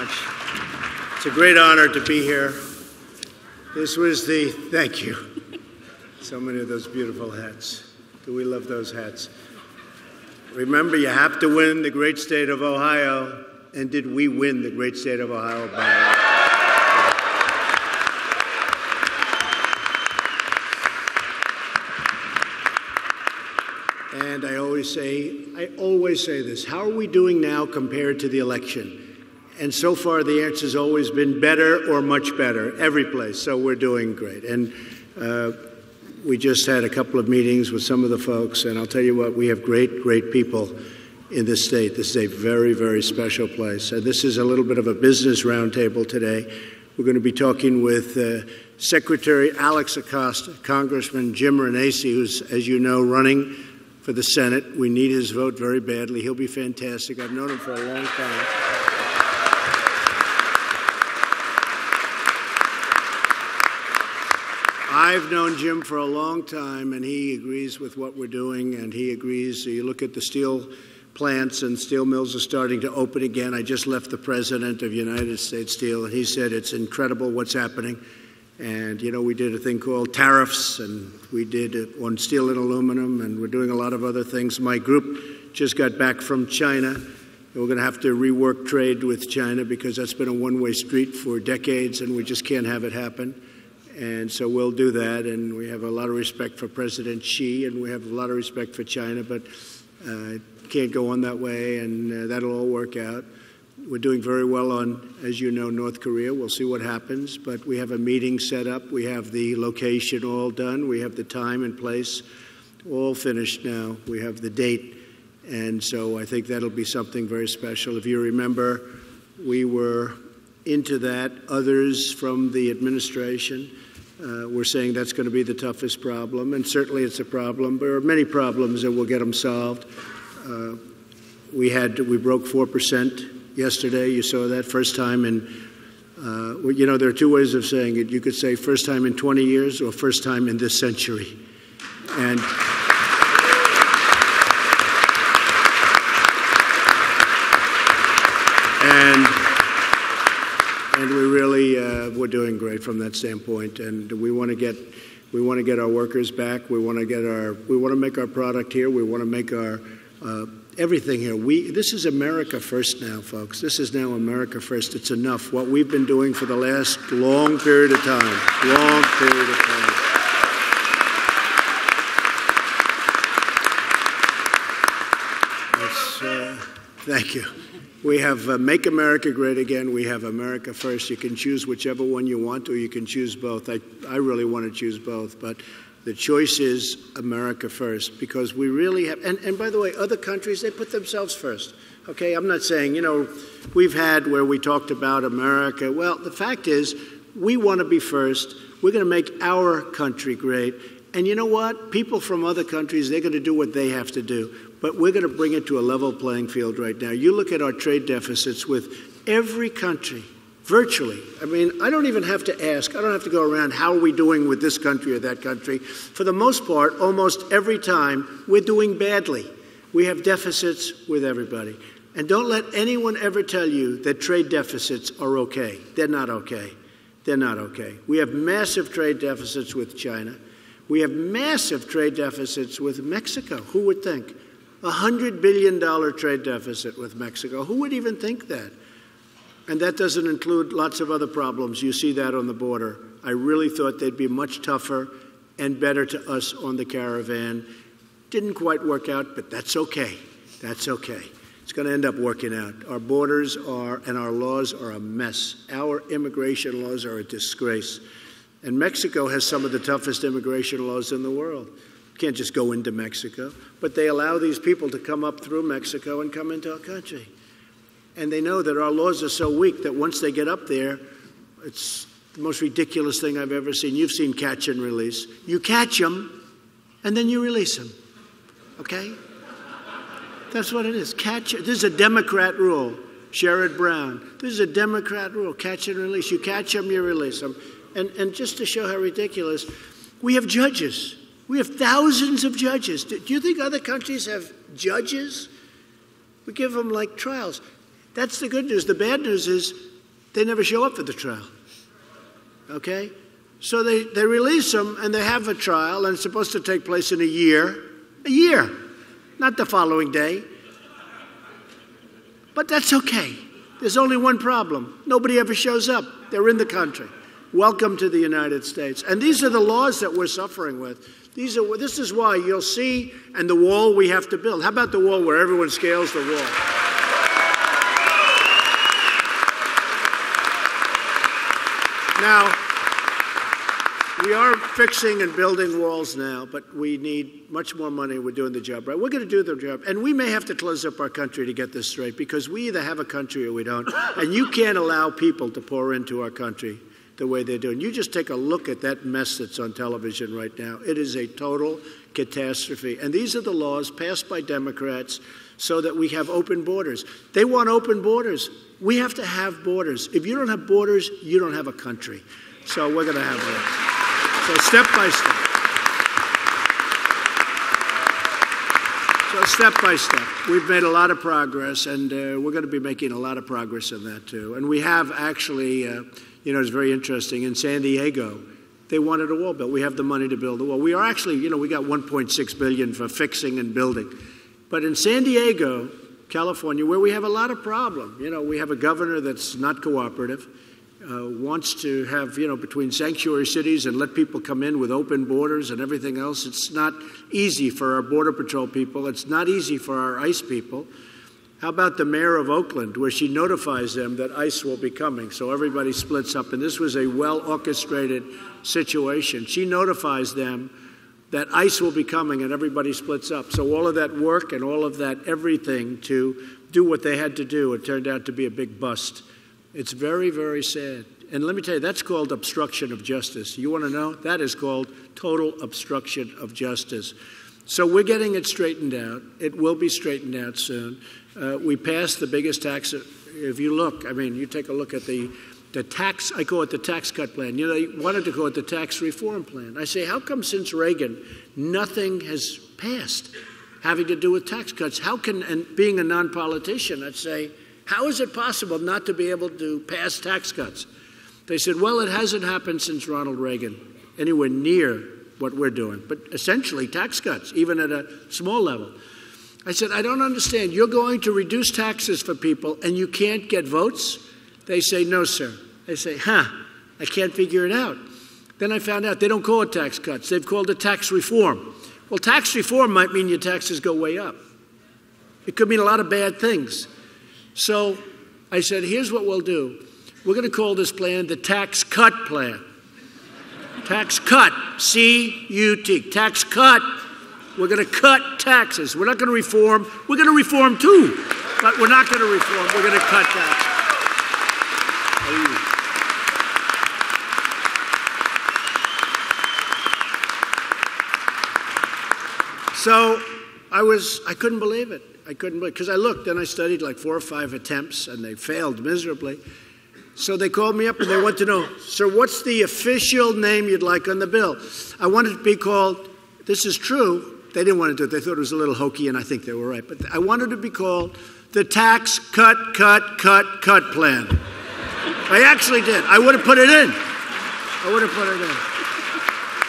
much. It's a great honor to be here. Thank you. So many of those beautiful hats. Do we love those hats? Remember, you have to win the great state of Ohio. And did we win the great state of Ohio? And I always say this, how are we doing now compared to the election? And so far, the answer has always been better or much better, every place. So we're doing great. And we just had a couple of meetings with some of the folks, and I'll tell you what, we have great, great people in this state. This is a very, very special place. This is a little bit of a business roundtable today. We're going to be talking with Secretary Alex Acosta, Congressman Jim Renacci, who's, as you know, running for the Senate. We need his vote very badly. He'll be fantastic. I've known him for a long time. I've known Jim for a long time, and he agrees with what we're doing, and he agrees. You look at the steel plants, and steel mills are starting to open again. I just left the president of United States Steel, and he said it's incredible what's happening. And, you know, we did a thing called tariffs, and we did it on steel and aluminum, and we're doing a lot of other things. My group just got back from China, and we're going to have to rework trade with China because that's been a one-way street for decades, and we just can't have it happen. And so we'll do that, and we have a lot of respect for President Xi, and we have a lot of respect for China, but can't go on that way, and that'll all work out. We're doing very well on, as you know, North Korea. We'll see what happens, but we have a meeting set up. We have the location all done. We have the time and place all finished now. We have the date, and so I think that'll be something very special. If you remember, we were into that. Others from the administration were saying that's going to be the toughest problem, and certainly it's a problem. There are many problems, and we'll get them solved. We broke 4% yesterday. You saw that first time in, you know, there are two ways of saying it. You could say first time in 20 years or first time in this century. And we really we're doing great from that standpoint, and we want to get our workers back. We want to make our product here. We want to make our everything here. This is America first now, folks. This is now America first. It's enough. What we've been doing for the last long period of time. Thank you. We have Make America Great Again. We have America First. You can choose whichever one you want, or you can choose both. I really want to choose both, but the choice is America First, because we really have, and by the way, other countries, they put themselves first. Okay, I'm not saying, you know, we've had where we talked about America. Well, the fact is, we want to be first. We're going to make our country great. And you know what? People from other countries, they're going to do what they have to do. But we're going to bring it to a level playing field right now. You look at our trade deficits with every country, virtually. I mean, I don't even have to ask. I don't have to go around, how are we doing with this country or that country? For the most part, almost every time, we're doing badly. We have deficits with everybody. And don't let anyone ever tell you that trade deficits are okay. They're not okay. They're not okay. We have massive trade deficits with China. We have massive trade deficits with Mexico. Who would think? $100 billion trade deficit with Mexico. Who would even think that? And that doesn't include lots of other problems. You see that on the border. I really thought they'd be much tougher and better to us on the caravan. Didn't quite work out, but that's okay. That's okay. It's going to end up working out. Our borders and our laws are a mess. Our immigration laws are a disgrace. And Mexico has some of the toughest immigration laws in the world. You can't just go into Mexico. But they allow these people to come up through Mexico and come into our country. And they know that our laws are so weak that once they get up there, it's the most ridiculous thing I've ever seen. You've seen catch and release. You catch them, and then you release them. Okay? That's what it is. Catch. This is a Democrat rule. Sherrod Brown. This is a Democrat rule. Catch and release. You catch them, you release them. And just to show how ridiculous, we have judges. We have thousands of judges. Do you think other countries have judges? We give them like trials. That's the good news. The bad news is They never show up for the trial. Okay? So they release them, and they have a trial, and it's supposed to take place in a year. A year, not the following day. But that's okay. There's only one problem. Nobody ever shows up. They're in the country. Welcome to the United States. And these are the laws that we're suffering with. This is why you'll see, and the wall we have to build. How about the wall where everyone scales the wall? Now, we are fixing and building walls now, but we need much more money. We're doing the job right. We're going to do the job. And we may have to close up our country to get this straight, because we either have a country or we don't. And you can't allow people to pour into our country the way they're doing. You just take a look at that mess that's on television right now. It is a total catastrophe. And these are the laws passed by Democrats so that we have open borders. They want open borders. We have to have borders. If you don't have borders, you don't have a country. So we're going to have that. So step by step, we've made a lot of progress, and we're going to be making a lot of progress in that too. And we have actually, it's very interesting. In San Diego, they wanted a wall built. We have the money to build a wall. We are actually, we got $1.6 billion for fixing and building. But in San Diego, California, where we have a lot of problem, we have a governor that's not cooperative. Wants to have, between sanctuary cities and let people come in with open borders and everything else. It's not easy for our Border Patrol people. It's not easy for our ICE people. How about the mayor of Oakland, where she notifies them that ICE will be coming, so everybody splits up? And this was a well-orchestrated situation. She notifies them that ICE will be coming, and everybody splits up. So all of that work and all of that everything to do what they had to do, it turned out to be a big bust. It's very, very sad. And let me tell you, that's called obstruction of justice. You want to know? That is called total obstruction of justice. So we're getting it straightened out. It will be straightened out soon. We passed the biggest tax. If you look, you take a look at the tax, I call it the tax cut plan. They wanted to call it the tax reform plan. I say, how come since Reagan, nothing has passed having to do with tax cuts? How can, and being a non-politician, I'd say, how is it possible not to be able to pass tax cuts? They said, well, it hasn't happened since Ronald Reagan, anywhere near what we're doing. But essentially, tax cuts, even at a small level. I said, I don't understand. You're going to reduce taxes for people and you can't get votes? They say, no, sir. I say, I can't figure it out. Then I found out they don't call it tax cuts. They've called it tax reform. Well, tax reform might mean your taxes go way up. It could mean a lot of bad things. So I said, here's what we'll do. We're going to call this plan the tax cut plan. Tax cut, C-U-T, tax cut. We're going to cut taxes. We're not going to reform. We're going to reform too, but we're not going to reform. We're going to cut taxes. So I couldn't believe it. I couldn't believe it, because I looked and I studied like 4 or 5 attempts and they failed miserably. So they called me up and they wanted to know, sir, what's the official name you'd like on the bill? I wanted it to be called, this is true, they didn't want to do it, they thought it was a little hokey, and I think they were right, but I wanted it to be called the tax cut plan. I actually did. I would have put it in.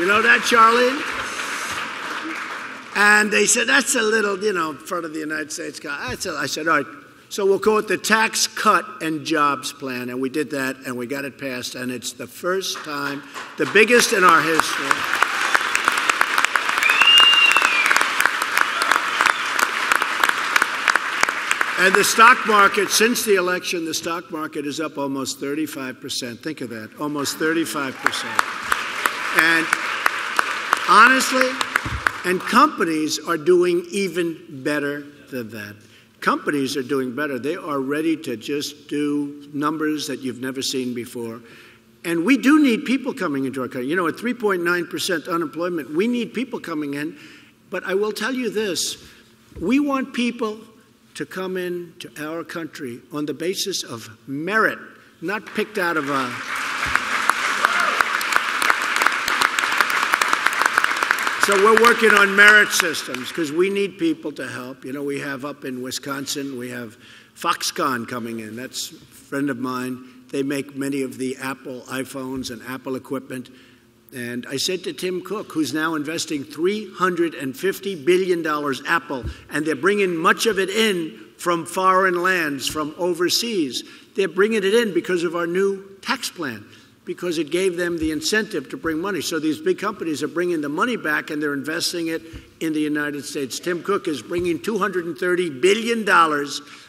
You know that, Charlie? And they said, that's a little, in front of the United States guy. I said, all right, so we'll call it the Tax Cut and Jobs Plan. And we did that, and we got it passed. And it's the first time, the biggest in our history. And the stock market, since the election, the stock market is up almost 35%. Think of that, almost 35%. And honestly, and companies are doing even better than that. Companies are doing better. They are ready to just do numbers that you've never seen before. And we do need people coming into our country. At 3.9% unemployment, we need people coming in. But I will tell you this, we want people to come into our country on the basis of merit, not picked out of a... So we're working on merit systems because we need people to help. We have up in Wisconsin, we have Foxconn coming in. That's a friend of mine. They make many of the Apple iPhones and Apple equipment. And I said to Tim Cook, who's now investing $350 billion, Apple, and they're bringing much of it in from foreign lands, from overseas. They're bringing it in because of our new tax plan, because it gave them the incentive to bring money. So these big companies are bringing the money back and they're investing it in the United States. Tim Cook is bringing $230 billion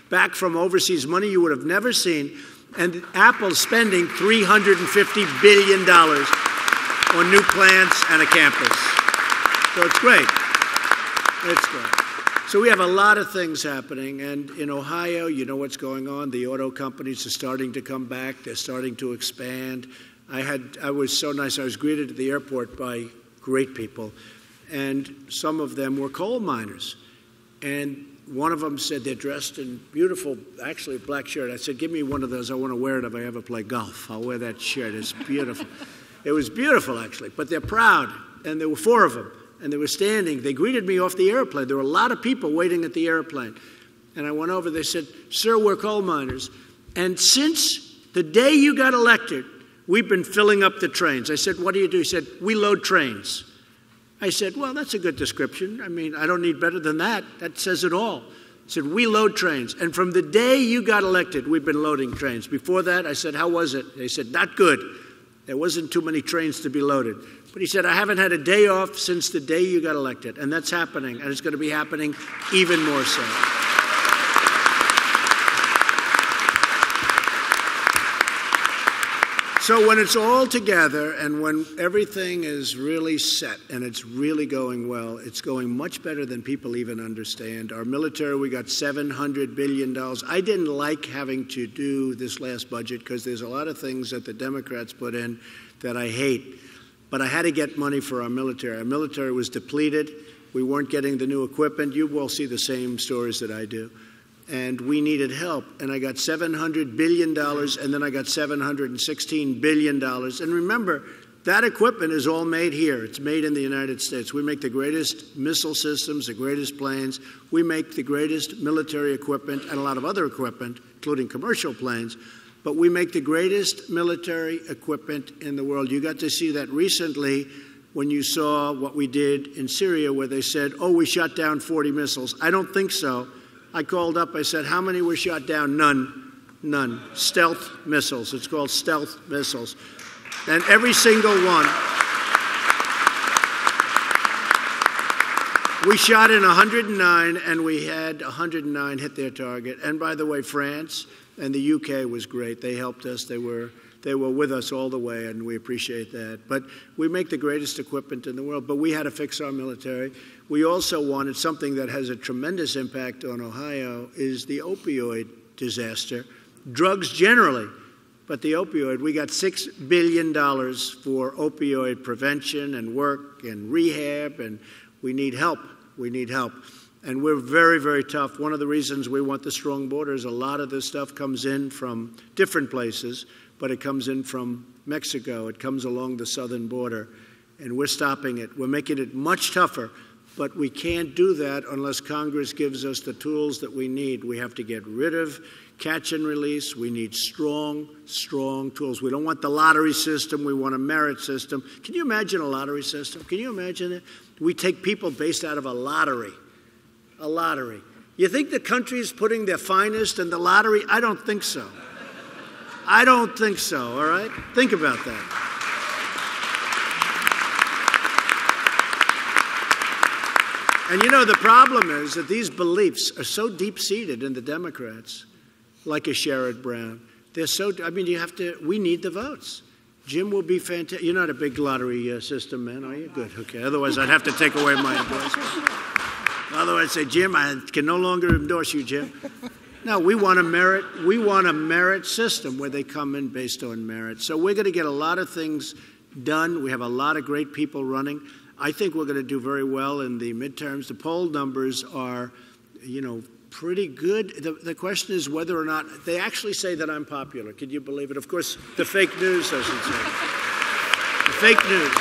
back from overseas, money you would have never seen. And Apple's spending $350 billion on new plants and a campus. So it's great. It's great. So we have a lot of things happening, and in Ohio, you know what's going on. The auto companies are starting to come back. They're starting to expand. I was so nice. I was greeted at the airport by great people, and some of them were coal miners. And one of them said they're dressed in beautiful, actually a black shirt. I said, give me one of those. I want to wear it if I ever play golf. I'll wear that shirt. It's beautiful. It was beautiful, actually, but they're proud, and there were 4 of them. And they were standing. They greeted me off the airplane. There were a lot of people waiting at the airplane. And I went over. They said, sir, we're coal miners. And since the day you got elected, we've been filling up the trains. I said, what do you do? He said, we load trains. I said, well, that's a good description. I mean, I don't need better than that. That says it all. He said, we load trains. And from the day you got elected, we've been loading trains. Before that, I said, how was it? They said, not good. There wasn't too many trains to be loaded. But he said, I haven't had a day off since the day you got elected. And that's happening, and it's going to be happening even more so. So when it's all together and when everything is really set and it's really going well, it's going much better than people even understand. Our military, we got $700 billion. I didn't like having to do this last budget because there's a lot of things that the Democrats put in that I hate. But I had to get money for our military. Our military was depleted. We weren't getting the new equipment. You will see the same stories that I do. And we needed help. And I got $700 billion, and then I got $716 billion. And remember, that equipment is all made here. It's made in the United States. We make the greatest missile systems, the greatest planes. We make the greatest military equipment and a lot of other equipment, including commercial planes. But we make the greatest military equipment in the world. You got to see that recently when you saw what we did in Syria, where they said, oh, we shot down 40 missiles. I don't think so. I called up, I said, how many were shot down? None. Stealth missiles. It's called stealth missiles. And every single one. We shot in 109, and we had 109 hit their target. And by the way, France and the UK was great. They helped us. They were with us all the way, and we appreciate that. But we make the greatest equipment in the world, but we had to fix our military. We also wanted something that has a tremendous impact on Ohio is the opioid disaster. Drugs generally, but the opioid. We got $6 billion for opioid prevention and work and rehab, and we need help. We need help. And we're very, very tough. One of the reasons we want the strong borders, a lot of this stuff comes in from different places, but it comes in from Mexico. It comes along the southern border, and we're stopping it. We're making it much tougher, but we can't do that unless Congress gives us the tools that we need. We have to get rid of catch and release. We need strong tools. We don't want the lottery system. We want a merit system. Can you imagine a lottery system? Can you imagine it? We take people based out of a lottery. A lottery. You think the country is putting their finest in the lottery? I don't think so. I don't think so, all right? Think about that. And you know, the problem is that these beliefs are so deep-seated in the Democrats, like a Sherrod Brown. They're so, I mean, we need the votes. Jim will be fantastic. You're not a big lottery system man, are you? Good, okay. Otherwise, I'd have to take away my endorsement. Otherwise, I'd say, Jim, I can no longer endorse you, Jim. No, we want a merit system where they come in based on merit. So we're going to get a lot of things done. We have a lot of great people running. I think we're going to do very well in the midterms. The poll numbers are, pretty good. The question is whether or not they actually say that I'm popular. Can you believe it? Of course, the fake news doesn't say it. The fake news.